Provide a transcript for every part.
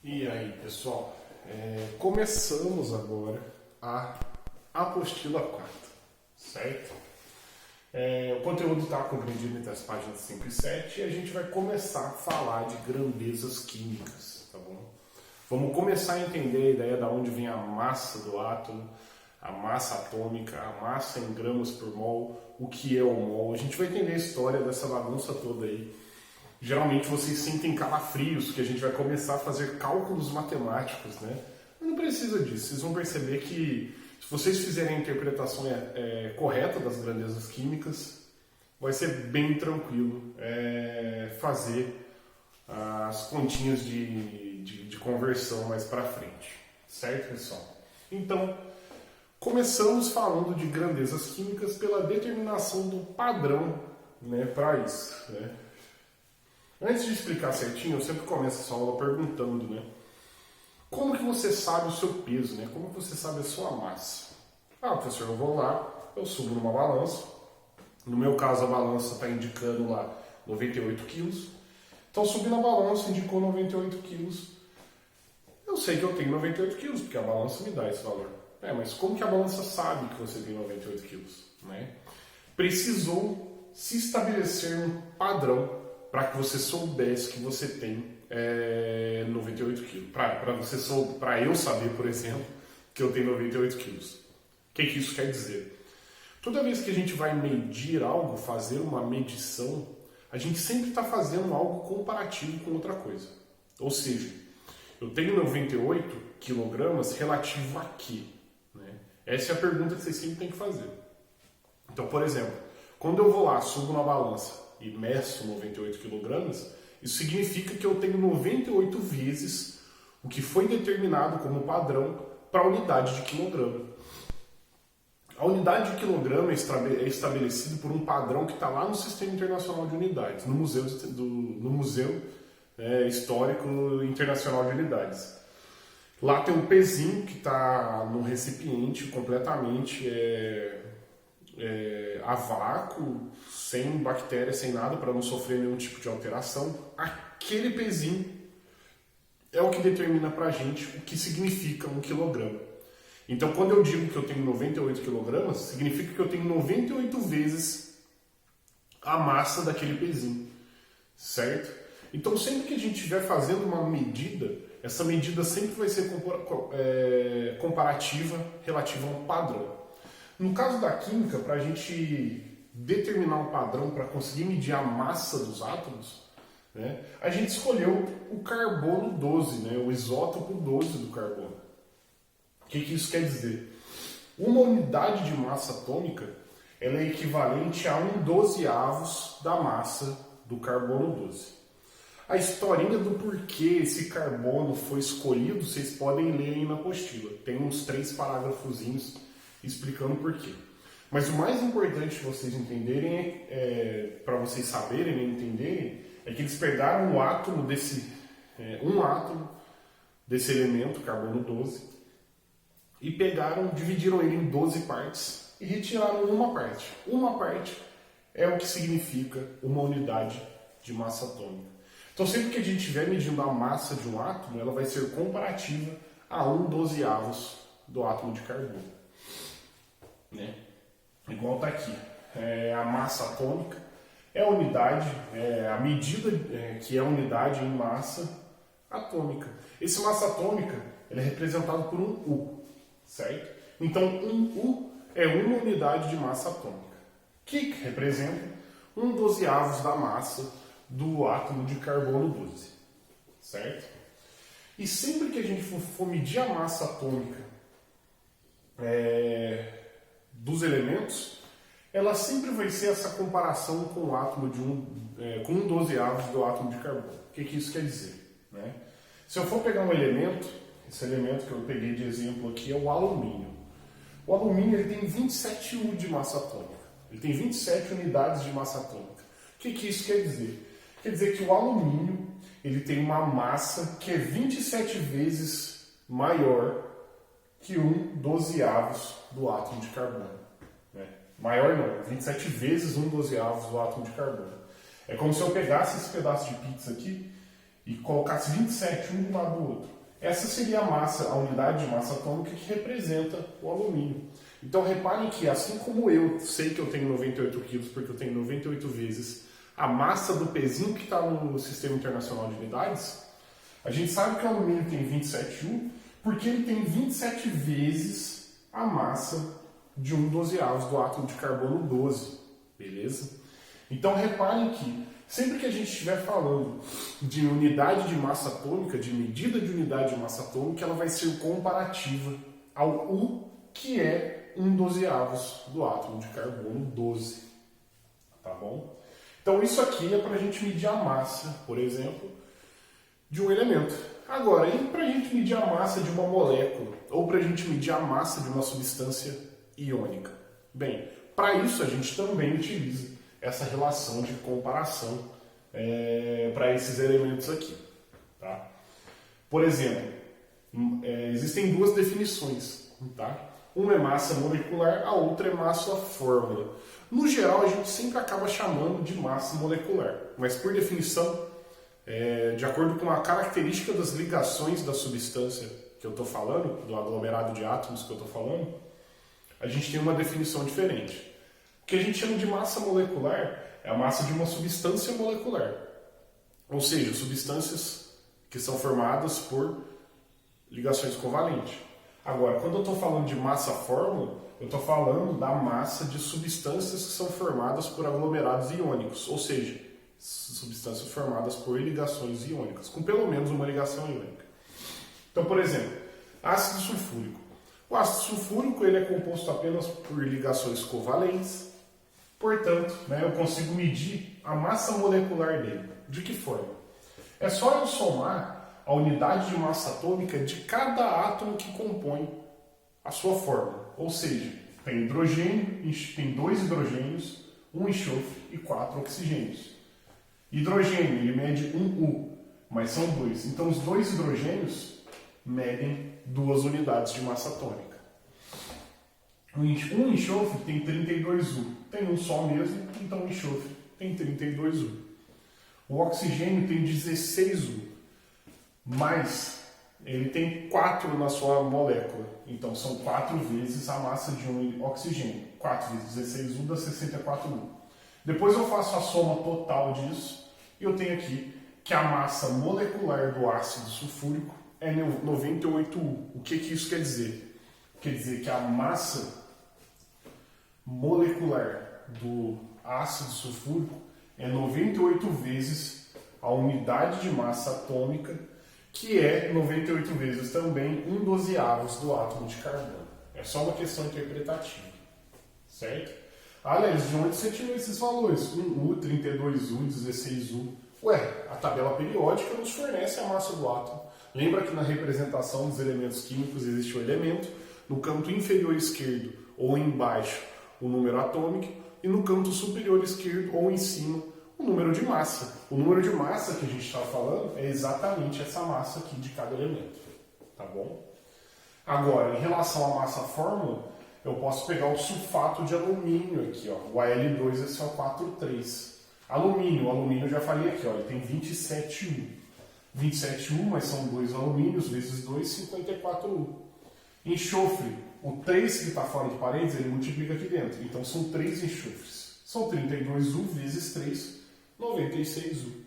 E aí, pessoal, começamos agora a apostila 4, certo? O conteúdo está compreendido entre as páginas 5 e 7 e a gente vai começar a falar de grandezas químicas, tá bom? Vamos começar a entender a ideia de onde vem a massa do átomo, a massa atômica, a massa em gramas por mol, o que é o mol. A gente vai entender a história dessa bagunça toda aí. Geralmente vocês sentem calafrios, que a gente vai começar a fazer cálculos matemáticos, né? Mas não precisa disso. Vocês vão perceber que se vocês fizerem a interpretação correta das grandezas químicas, vai ser bem tranquilo fazer as continhas de conversão mais para frente. Certo, pessoal? Então, começamos falando de grandezas químicas pela determinação do padrão, né, para isso, né? Antes de explicar certinho, eu sempre começo essa aula perguntando, né? Como que você sabe o seu peso, né? Como que você sabe a sua massa? Ah, professor, eu vou lá, eu subo numa balança. No meu caso, a balança está indicando lá 98 quilos. Então, subi na balança, indicou 98 quilos. Eu sei que eu tenho 98 quilos, porque a balança me dá esse valor. Mas como que a balança sabe que você tem 98 quilos, né? Precisou se estabelecer um padrão para que você soubesse que você tem 98 quilos. Para eu saber, por exemplo, que eu tenho 98 quilos. O que isso quer dizer? Toda vez que a gente vai medir algo, fazer uma medição, a gente sempre está fazendo algo comparativo com outra coisa. Ou seja, eu tenho 98 quilogramas relativo a quê? Né? Essa é a pergunta que vocês sempre têm que fazer. Então, por exemplo, quando eu vou lá, subo na balança e meço 98 kg, isso significa que eu tenho 98 vezes o que foi determinado como padrão para a unidade de quilograma. A unidade de quilograma é estabelecida por um padrão que está lá no Sistema Internacional de Unidades, no Museu Histórico Internacional de Unidades. Lá tem um pezinho que está no recipiente completamente a vácuo, sem bactéria, sem nada, para não sofrer nenhum tipo de alteração. Aquele pezinho é o que determina pra gente o que significa 1 quilograma. Então, quando eu digo que eu tenho 98 quilogramas, significa que eu tenho 98 vezes a massa daquele pezinho, certo? Então, sempre que a gente estiver fazendo uma medida, essa medida sempre vai ser comparativa relativa a um padrão. No caso da química, para a gente determinar um padrão para conseguir medir a massa dos átomos, né, a gente escolheu o carbono 12, né, o isótopo 12 do carbono. O que isso quer dizer? Uma unidade de massa atômica ela é equivalente a 1/12 da massa do carbono 12. A historinha do porquê esse carbono foi escolhido, vocês podem ler aí na apostila. Tem uns 3 parágrafozinhos explicando por quê. Mas o mais importante de vocês entenderem, para vocês saberem e entenderem, é que eles pegaram um átomo desse elemento, carbono 12, e dividiram ele em 12 partes e retiraram uma parte. Uma parte é o que significa uma unidade de massa atômica. Então, sempre que a gente estiver medindo a massa de um átomo, ela vai ser comparativa a 1/12 do átomo de carbono. Né? Igual está aqui, a massa atômica é a unidade, a medida que é a unidade em massa atômica. Esse massa atômica ele é representado por um U, certo? Então, um U é uma unidade de massa atômica, que representa 1/12 da massa do átomo de carbono 12, certo? E sempre que a gente for medir a massa atômica dos elementos, ela sempre vai ser essa comparação com o átomo com 1/12 do átomo de carbono. O que isso quer dizer? Né? Se eu for pegar um elemento, esse elemento que eu peguei de exemplo aqui é o alumínio. O alumínio ele tem 27 U de massa atômica. Ele tem 27 unidades de massa atômica. O que isso quer dizer? Quer dizer que o alumínio ele tem uma massa que é 27 vezes maior que 1/12 do átomo de carbono. Né? Maior não, 27 vezes 1/12 do átomo de carbono. É como se eu pegasse esse pedaço de pizza aqui e colocasse 27, um do lado do outro. Essa seria a massa, a unidade de massa atômica que representa o alumínio. Então reparem que, assim como eu sei que eu tenho 98 quilos, porque eu tenho 98 vezes a massa do pezinho que está no Sistema Internacional de Unidades, a gente sabe que o alumínio tem 27U, porque ele tem 27 vezes a massa de 1/12 do átomo de carbono 12, beleza? Então reparem que, sempre que a gente estiver falando de unidade de massa atômica, de medida de unidade de massa atômica, ela vai ser comparativa ao U, que é 1/12 do átomo de carbono 12. Tá bom? Então isso aqui é para a gente medir a massa, por exemplo, de um elemento. Agora, e para a gente medir a massa de uma molécula? Ou para a gente medir a massa de uma substância iônica? Bem, para isso a gente também utiliza essa relação de comparação para esses elementos aqui. Tá? Por exemplo, existem duas definições. Tá? Uma é massa molecular, a outra é massa fórmula. No geral, a gente sempre acaba chamando de massa molecular, mas por definição, de acordo com a característica das ligações da substância que eu estou falando, do aglomerado de átomos que eu estou falando, a gente tem uma definição diferente. O que a gente chama de massa molecular é a massa de uma substância molecular, ou seja, substâncias que são formadas por ligações covalentes. Agora, quando eu estou falando de massa fórmula, eu estou falando da massa de substâncias que são formadas por aglomerados iônicos, ou seja, substâncias formadas por ligações iônicas, com pelo menos uma ligação iônica. Então, por exemplo, ácido sulfúrico. O ácido sulfúrico ele é composto apenas por ligações covalentes, portanto, eu consigo medir a massa molecular dele. De que forma? É só eu somar a unidade de massa atômica de cada átomo que compõe a sua fórmula. Ou seja, tem hidrogênio, tem 2 hidrogênios, 1 enxofre e 4 oxigênios. Hidrogênio, ele mede 1U, mas são 2. Então, os 2 hidrogênios medem 2 unidades de massa atômica. Um enxofre tem 32U. Tem um só mesmo, então o enxofre tem 32U. O oxigênio tem 16U, mas ele tem 4 na sua molécula. Então, são 4 vezes a massa de um oxigênio. 4 vezes 16U dá 64U. Depois eu faço a soma total disso e eu tenho aqui que a massa molecular do ácido sulfúrico é 98U. O que isso quer dizer? Quer dizer que a massa molecular do ácido sulfúrico é 98 vezes a unidade de massa atômica, que é 98 vezes também 1/12 do átomo de carbono. É só uma questão interpretativa, certo? Aliás, de onde você tirou esses valores? 1U, 32U, 16U. Ué, a tabela periódica nos fornece a massa do átomo. Lembra que na representação dos elementos químicos existe o elemento, no canto inferior esquerdo ou embaixo o número atômico e no canto superior esquerdo ou em cima o número de massa. O número de massa que a gente está falando é exatamente essa massa aqui de cada elemento, tá bom? Agora, em relação à massa fórmula, eu posso pegar o sulfato de alumínio aqui, ó, o Al2SO4,3. Alumínio, o alumínio eu já falei aqui, ó, ele tem 27U. 27U, mas são 2 alumínios, vezes 2, 54U. Enxofre, o 3 que está fora de parênteses, ele multiplica aqui dentro. Então são 3 enxofres. São 32U vezes 3, 96U.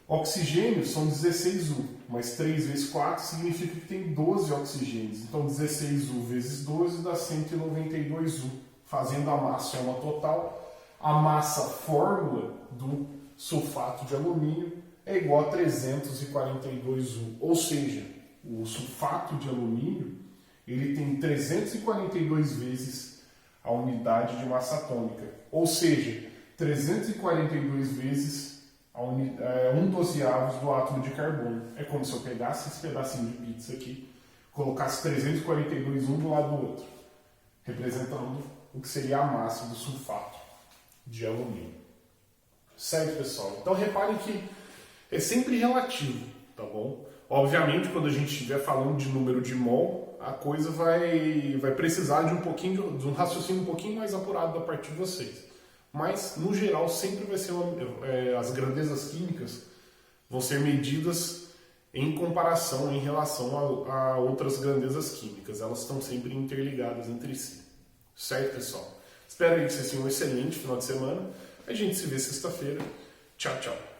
Oxigênio são 16U, mas 3 vezes 4 significa que tem 12 oxigênios. Então 16U vezes 12 dá 192U, fazendo a massa soma total. A massa fórmula do sulfato de alumínio é igual a 342U, ou seja, o sulfato de alumínio ele tem 342 vezes a unidade de massa atômica, ou seja, 342 vezes a 1/12 do átomo de carbono. É como se eu pegasse esse pedacinho de pizza aqui, colocasse 342 um do lado do outro, representando o que seria a massa do sulfato de alumínio. Certo, pessoal? Então reparem que é sempre relativo, tá bom? Obviamente, quando a gente estiver falando de número de mol, a coisa vai precisar de um raciocínio um pouquinho mais apurado da parte de vocês. Mas, no geral, sempre vai ser as grandezas químicas vão ser medidas em comparação, em relação a outras grandezas químicas. Elas estão sempre interligadas entre si. Certo, pessoal? Espero aí que vocês tenham um excelente final de semana. A gente se vê sexta-feira. Tchau, tchau.